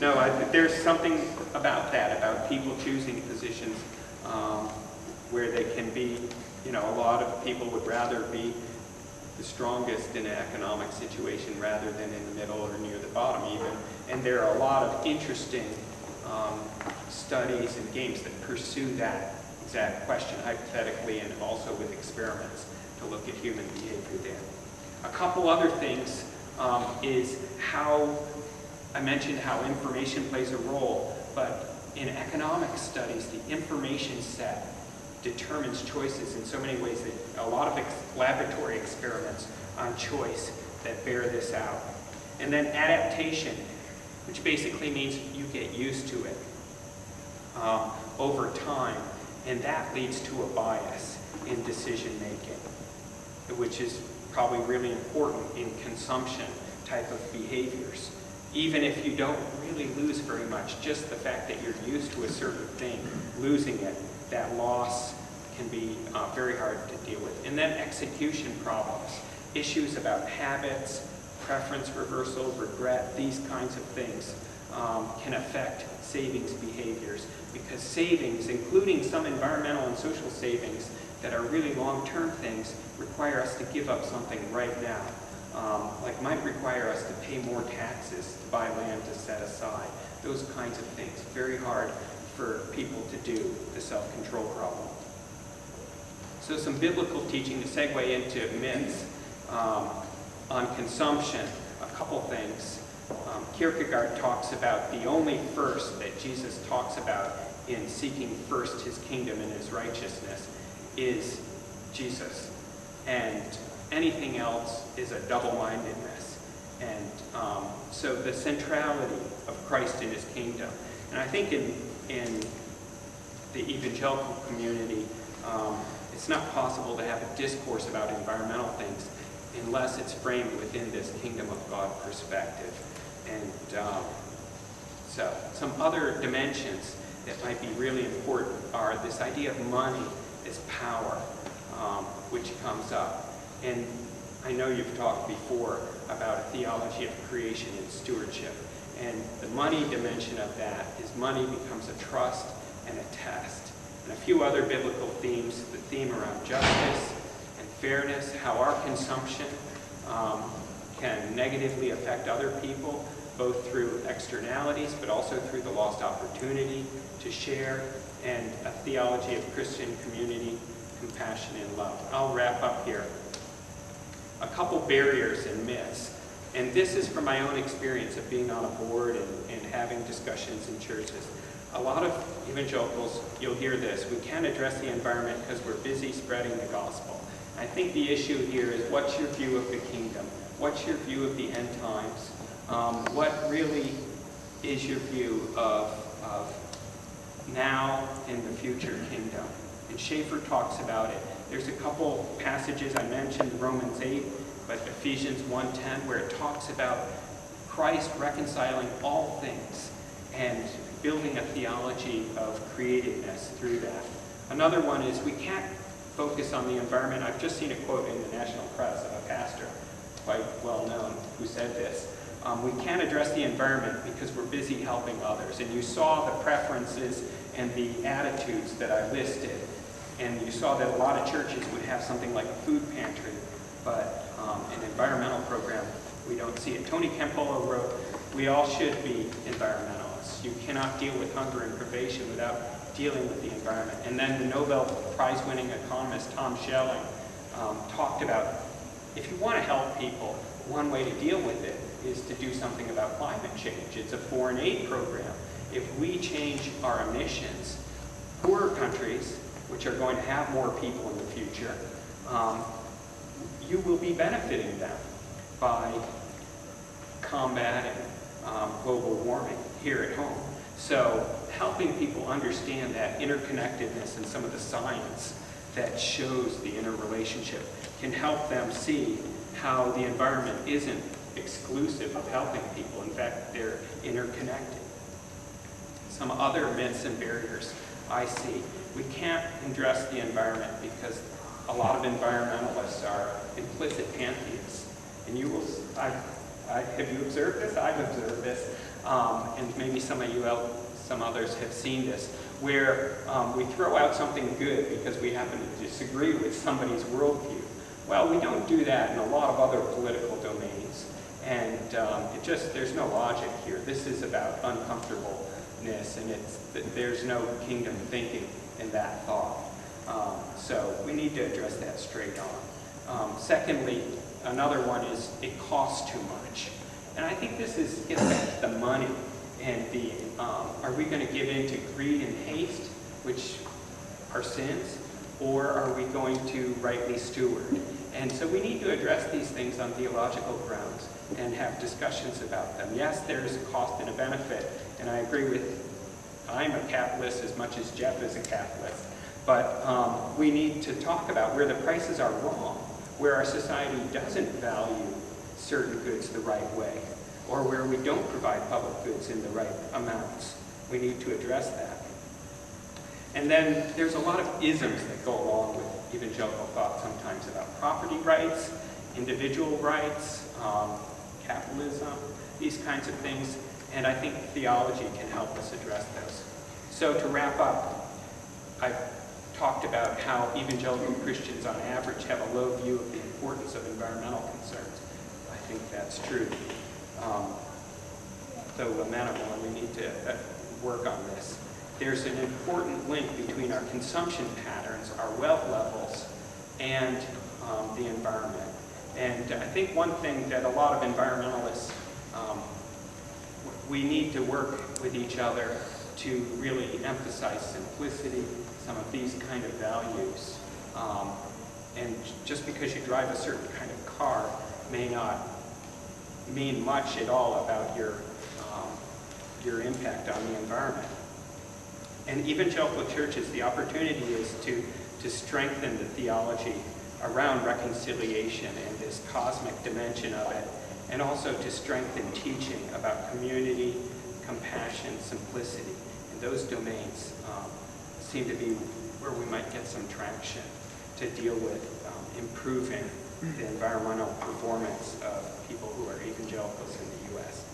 No, there's something about that, about people choosing positions where they can be, a lot of people would rather be the strongest in an economic situation rather than in the middle or near the bottom even. And there are a lot of interesting studies and games that pursue that exact question hypothetically and also with experiments to look at human behavior there. A couple other things is how, I mentioned how information plays a role, but in economic studies, the information set determines choices in so many ways that a lot of laboratory experiments on choice that bear this out. And then adaptation, which basically means you get used to it over time, and that leads to a bias in decision making, which is probably really important in consumption type of behaviors. Even if you don't really lose very much, just the fact that you're used to a certain thing, losing it, that loss can be very hard to deal with. And then execution problems, issues about habits, preference reversal, regret, these kinds of things can affect savings behaviors, because savings, including some environmental and social savings that are really long-term things, require us to give up something right now. Like might require us to pay more taxes to buy land to set aside. Those kinds of things. Very hard for people to do, the self-control problem. So some biblical teaching to segue into myths on consumption. A couple things. Kierkegaard talks about the only first that Jesus talks about in seeking first his kingdom and his righteousness is Jesus. And anything else is a double-mindedness. And so the centrality of Christ in his kingdom. And I think in the evangelical community, it's not possible to have a discourse about environmental things unless it's framed within this kingdom of God perspective. And so some other dimensions that might be really important are this idea of money as power, which comes up. And I know you've talked before about a theology of creation and stewardship. And the money dimension of that is money becomes a trust and a test. And a few other biblical themes, the theme around justice and fairness, how our consumption can negatively affect other people, both through externalities, but also through the lost opportunity to share, and a theology of Christian community, compassion, and love. I'll wrap up here. A couple barriers and myths. And this is from my own experience of being on a board and having discussions in churches. A lot of evangelicals, you'll hear this, we can't address the environment because we're busy spreading the gospel. I think the issue here is, what's your view of the kingdom? What's your view of the end times? What really is your view of now and the future kingdom? And Schaeffer talks about it. There's a couple passages I mentioned, Romans 8, but Ephesians 1:10, where it talks about Christ reconciling all things and building a theology of creativeness through that. Another one is, we can't focus on the environment. I've just seen a quote in the national press of a pastor, quite well known, who said this. We can't address the environment because we're busy helping others. And you saw the preferences and the attitudes that I listed. And you saw that a lot of churches would have something like a food pantry, but an environmental program, we don't see it. Tony Campolo wrote, we all should be environmentalists. You cannot deal with hunger and privation without dealing with the environment. And then the Nobel Prize-winning economist Tom Schelling talked about, if you want to help people, one way to deal with it is to do something about climate change. It's a foreign aid program. If we change our emissions, poorer countries, which are going to have more people in the future, you will be benefiting them by combating global warming here at home. So helping people understand that interconnectedness and some of the science that shows the interrelationship can help them see how the environment isn't exclusive of helping people. In fact, they're interconnected. Some other myths and barriers I see. We can't address the environment because a lot of environmentalists are implicit pantheists. And you will, have you observed this? I've observed this. and maybe some others have seen this, where we throw out something good because we happen to disagree with somebody's worldview. Well, we don't do that in a lot of other political domains, and there's no logic here. This is about uncomfortableness, and there's no kingdom thinking in that thought. So we need to address that straight on. Secondly, another one is it costs too much. And I think this gets back to the money and are we going to give in to greed and haste, which are sins, or are we going to rightly steward? And so we need to address these things on theological grounds and have discussions about them. Yes, there's a cost and a benefit, and I agree I'm a capitalist as much as Jeff is a capitalist, but we need to talk about where the prices are wrong, where our society doesn't value certain goods the right way, or where we don't provide public goods in the right amounts. We need to address that. And then there's a lot of isms that go along with evangelical thought sometimes about property rights, individual rights, capitalism, these kinds of things, and I think theology can help us address those. So to wrap up, I've talked about how evangelical Christians on average have a low view of the importance of environmental concerns. I think that's true. Though lamentable, and we need to work on this. There's an important link between our consumption patterns, our wealth levels, and the environment. And I think one thing that a lot of environmentalists, we need to work with each other to really emphasize simplicity, some of these kind of values. And just because you drive a certain kind of car may not mean much at all about your impact on the environment. And evangelical churches, the opportunity is to strengthen the theology around reconciliation and this cosmic dimension of it, and also to strengthen teaching about community, compassion, simplicity. And those domains seem to be where we might get some traction to deal with improving the environmental performance of people who are evangelicals in the U.S.